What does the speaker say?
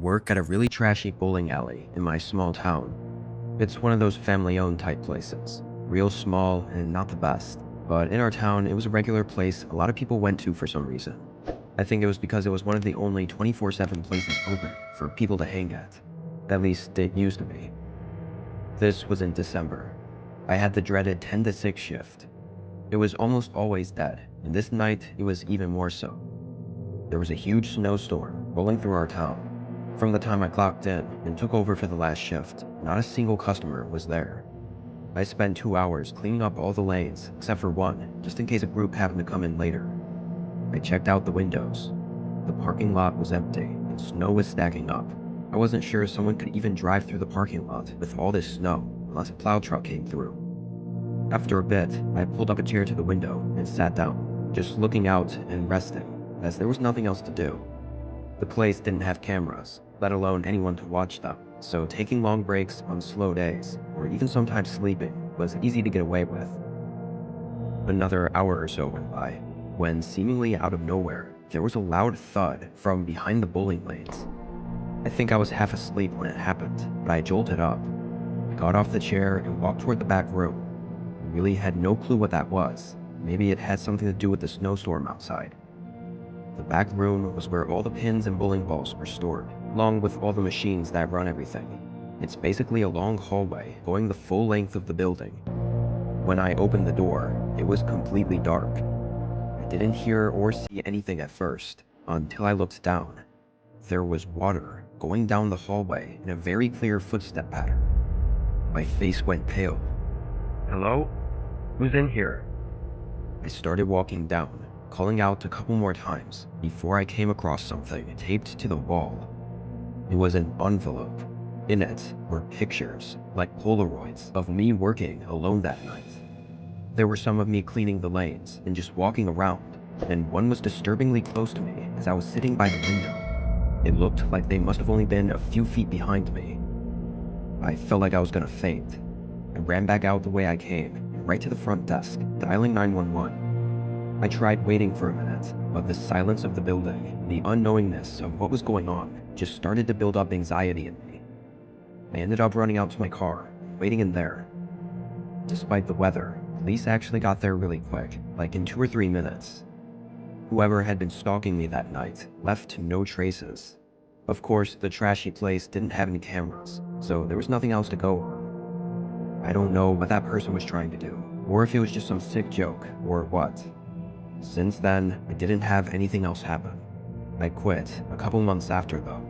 work at a really trashy bowling alley in my small town. It's one of those family-owned type places. Real small and not the best. But in our town, it was a regular place a lot of people went to for some reason. I think it was because it was one of the only 24/7 places open for people to hang at. At least it used to be. This was in December. I had the dreaded 10 to 6 shift. It was almost always dead, and this night it was even more so. There was a huge snowstorm rolling through our town. From the time I clocked in and took over for the last shift, not a single customer was there. I spent 2 hours cleaning up all the lanes, except for one, just in case a group happened to come in later. I checked out the windows. The parking lot was empty, and snow was stacking up. I wasn't sure someone could even drive through the parking lot with all this snow, unless a plow truck came through. After a bit, I pulled up a chair to the window and sat down, just looking out and resting, as there was nothing else to do. The place didn't have cameras, let alone anyone to watch them, so taking long breaks on slow days, or even sometimes sleeping, was easy to get away with. Another hour or so went by, when seemingly out of nowhere, there was a loud thud from behind the bowling lanes. I think I was half asleep when it happened, but I jolted up. I got off the chair and walked toward the back room. I really had no clue what that was. Maybe it had something to do with the snowstorm outside. The back room was where all the pins and bowling balls were stored, along with all the machines that run everything. It's basically a long hallway going the full length of the building. When I opened the door, it was completely dark. I didn't hear or see anything at first, until I looked down. There was water going down the hallway in a very clear footstep pattern. My face went pale. "Hello? Who's in here?" I started walking down, calling out a couple more times before I came across something taped to the wall. It was an envelope. In it were pictures, like Polaroids, of me working alone that night. There were some of me cleaning the lanes and just walking around, and one was disturbingly close to me as I was sitting by the window. It looked like they must have only been a few feet behind me. I felt like I was gonna faint. I ran back out the way I came, right to the front desk, dialing 911. I tried waiting for a minute, but the silence of the building, the unknowingness of what was going on, just started to build up anxiety in me. I ended up running out to my car, waiting in there. Despite the weather, police actually got there really quick, like in 2 or 3 minutes. Whoever had been stalking me that night left no traces. Of course, the trashy place didn't have any cameras, so there was nothing else to go on. I don't know what that person was trying to do, or if it was just some sick joke, or what. Since then, I didn't have anything else happen. I quit a couple months after though,